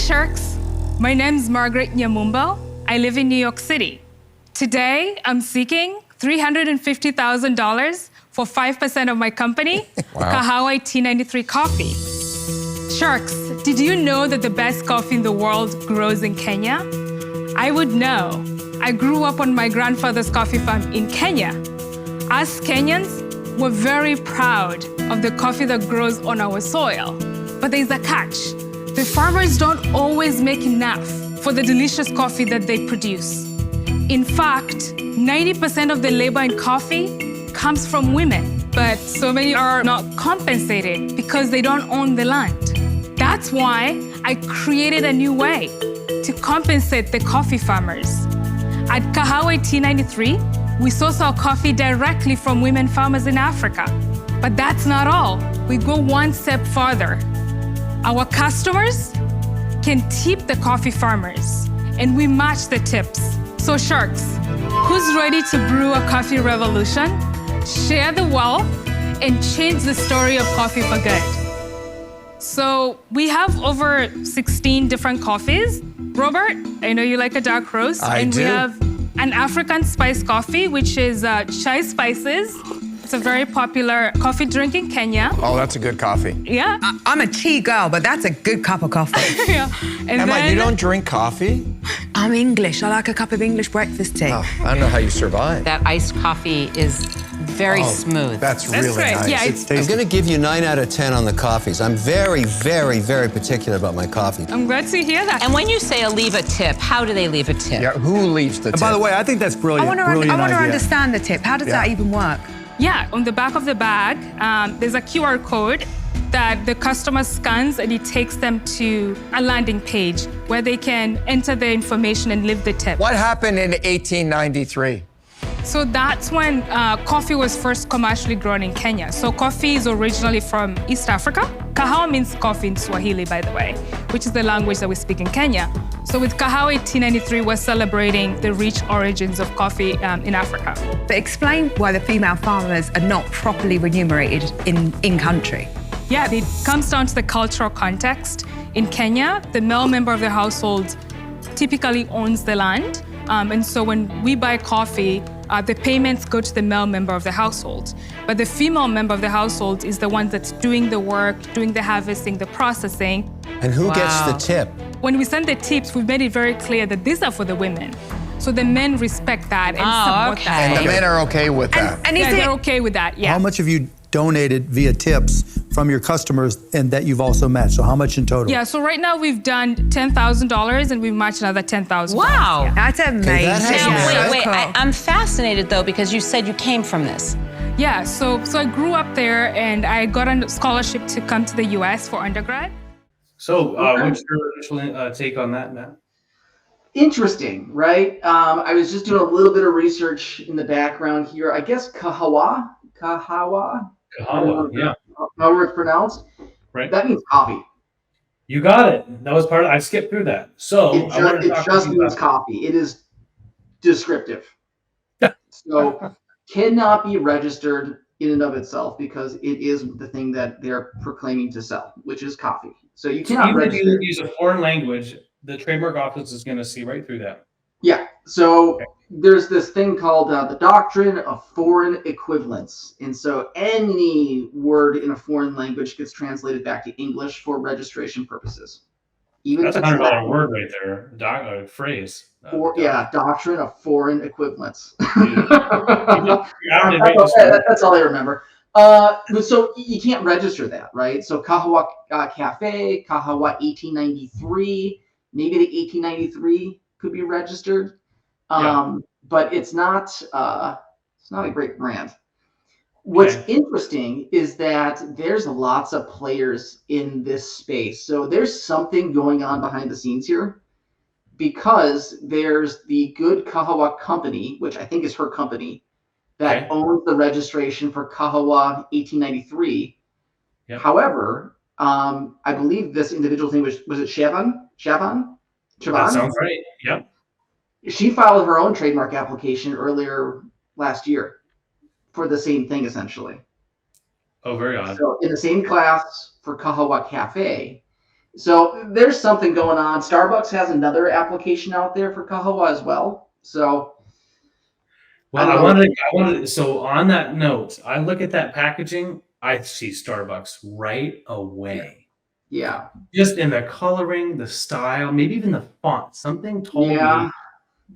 Sharks. My name's Margaret Nyamumbo. I live in New York City. Today, I'm seeking $350,000 for 5% of my company, Kawaha T93 Coffee. Sharks, did you know that the best coffee in the world grows in Kenya? I would know. I grew up on my grandfather's coffee farm in Kenya. Us Kenyans, we're very proud of the coffee that grows on our soil. But there's a catch. The farmers don't always make enough for the delicious coffee that they produce. In fact, 90% of the labor in coffee comes from women, but so many are not compensated because they don't own the land. That's why I created a new way to compensate the coffee farmers. At Kawaha T93, we source our coffee directly from women farmers in Africa. But that's not all. We go one step further. Our customers can tip the coffee farmers, and we match the tips. So Sharks, who's ready to brew a coffee revolution, share the wealth, and change the story of coffee for good? So we have over 16 different coffees. Robert, I know you like a dark roast. I do. We have an African spice coffee, which is chai spices. It's a very popular coffee drink in Kenya. Oh, that's a good coffee. Yeah. I'm a tea girl, but that's a good cup of coffee. Yeah. And Emma, then you don't drink coffee? I'm English. I like a cup of English breakfast tea. Oh, I don't know how you survive. That iced coffee is very smooth. That's really great. nice. Yeah, It's I'm tasty. going to give you 9 out of 10 on the coffees. I'm very, very, very particular about my coffee. I'm glad to hear that. And when you say leave a tip, how do they leave a tip? Yeah, who leaves the tip? By the way, I think that's brilliant. I want to brilliant idea. understand the tip. How does that even work? Yeah, on the back of the bag, there's a QR code that the customer scans, and it takes them to a landing page where they can enter their information and leave the tip. What happened in 1893? So that's when coffee was first commercially grown in Kenya. So coffee is originally from East Africa. Kahawa means coffee in Swahili, by the way, which is the language that we speak in Kenya. So with Kawaha T93, we're celebrating the rich origins of coffee in Africa. But explain why the female farmers are not properly remunerated in country. Yeah, it comes down to the cultural context. In Kenya, the male member of the household typically owns the land. And so when we buy coffee, the payments go to the male member of the household. But the female member of the household is the one that's doing the work, doing the harvesting, the processing. And who gets the tip? When we send the tips, we've made it very clear that these are for the women. So the men respect that and support okay. And that. the men are okay with that. And Yeah, is they're it, okay with that, yeah. How much have you donated via tips from your customers and that you've also matched? So how much in total? Yeah, so right now we've done $10,000 and we've matched another $10,000. Wow. Yeah. that's amazing. that has Now, Yeah. wait, That's wait. Cool. I'm fascinated, though, because you said you came from this. Yeah, so I grew up there and I got a scholarship to come to the US for undergrad. So, what's your initial take on that, Matt? Interesting, right? I was just doing a little bit of research in the background here. I guess Kahawa, Kahawa, yeah, however it's pronounced, right. that means coffee. You got it. That was part of. I skipped through that. So It just means coffee. It is descriptive. So cannot be registered in and of itself because it is the thing that they're proclaiming to sell, which is coffee. So you cannot Even if register. you use a foreign language, the trademark office is going to see right through that. Yeah. So there's this thing called the doctrine of foreign equivalence. And so any word in a foreign language gets translated back to English for registration purposes. Even That's if a it's $100 Latin. word right there. Phrase. Doctrine of foreign equivalence. Register. That's all I remember. So you can't register that, right? So Kawaha Cafe, Kawaha 1893, maybe the 1893 could be registered, but it's not a great brand. What's interesting is that there's lots of players in this space. So there's something going on behind the scenes here, because there's the Good Kahawa Company, which I think is her company, that owns the registration for Kawaha 1893. Yep. However, I believe this individual's name was it Shavan? That sounds right. Yep. She filed her own trademark application earlier last year for the same thing, essentially. Oh, very odd. So in the same class for Kawaha Cafe. So there's something going on. Starbucks has another application out there for Kahawa as well. So Well, I I don't know. wanted, so on that note, I look at that packaging, I see Starbucks right away. Yeah. Just in the coloring, the style, maybe even the font, something told Yeah. me.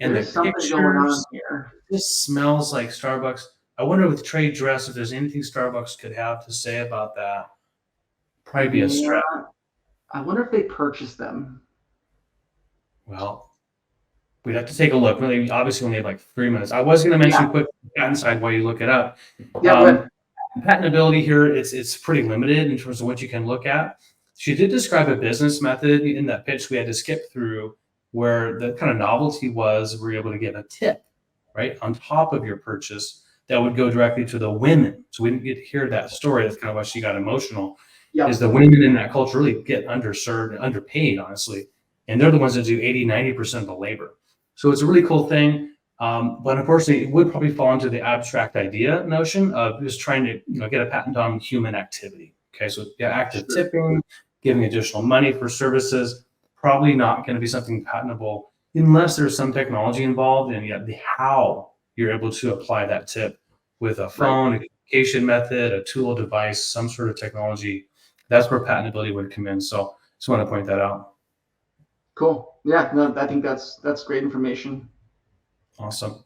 And There's the something going on pictures, here. this smells like Starbucks. I wonder with trade dress if there's anything Starbucks could have to say about that. Probably be a Yeah. stretch. I wonder if they purchased them. Well, we'd have to take a look. Really, obviously, we only have like 3 minutes. I was going to mention quick the patent side while you look it up. Yeah, but Patentability here, it's pretty limited in terms of what you can look at. She did describe a business method in that pitch we had to skip through, where the kind of novelty was we're able to get a tip, right, on top of your purchase that would go directly to the women. So we didn't get to hear that story. That's kind of why she got emotional. yeah, Is the women in that culture really get underserved and underpaid, honestly. And they're the ones that do 80–90% of the labor. So it's a really cool thing. But unfortunately, it would probably fall into the abstract idea notion of just trying to get a patent on human activity. Okay, so active tipping, giving additional money for services, probably not going to be something patentable unless there's some technology involved and the how you're able to apply that tip with a phone, a communication method, a tool, device, some sort of technology. That's where patentability would come in. So just want to point that out. cool. Yeah, no, I think that's great information. Awesome.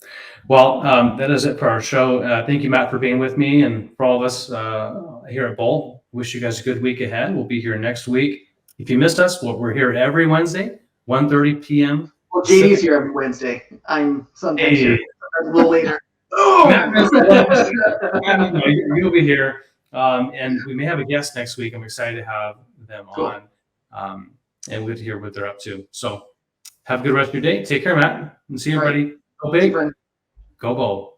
Well, that is it for our show. Thank you, Matt, for being with me and for all of us here at Bolt. Wish you guys a good week ahead. We'll be here next week. If you missed us, we're here every Wednesday, 1:30 p.m. Well, JD's here every Wednesday. I'm sometimes here a little later. You'll be here. And we may have a guest next week. I'm excited to have them on. And we'll hear what they're up to. So have a good rest of your day. Take care, Matt. And see you, everybody. Go big. Go Bold.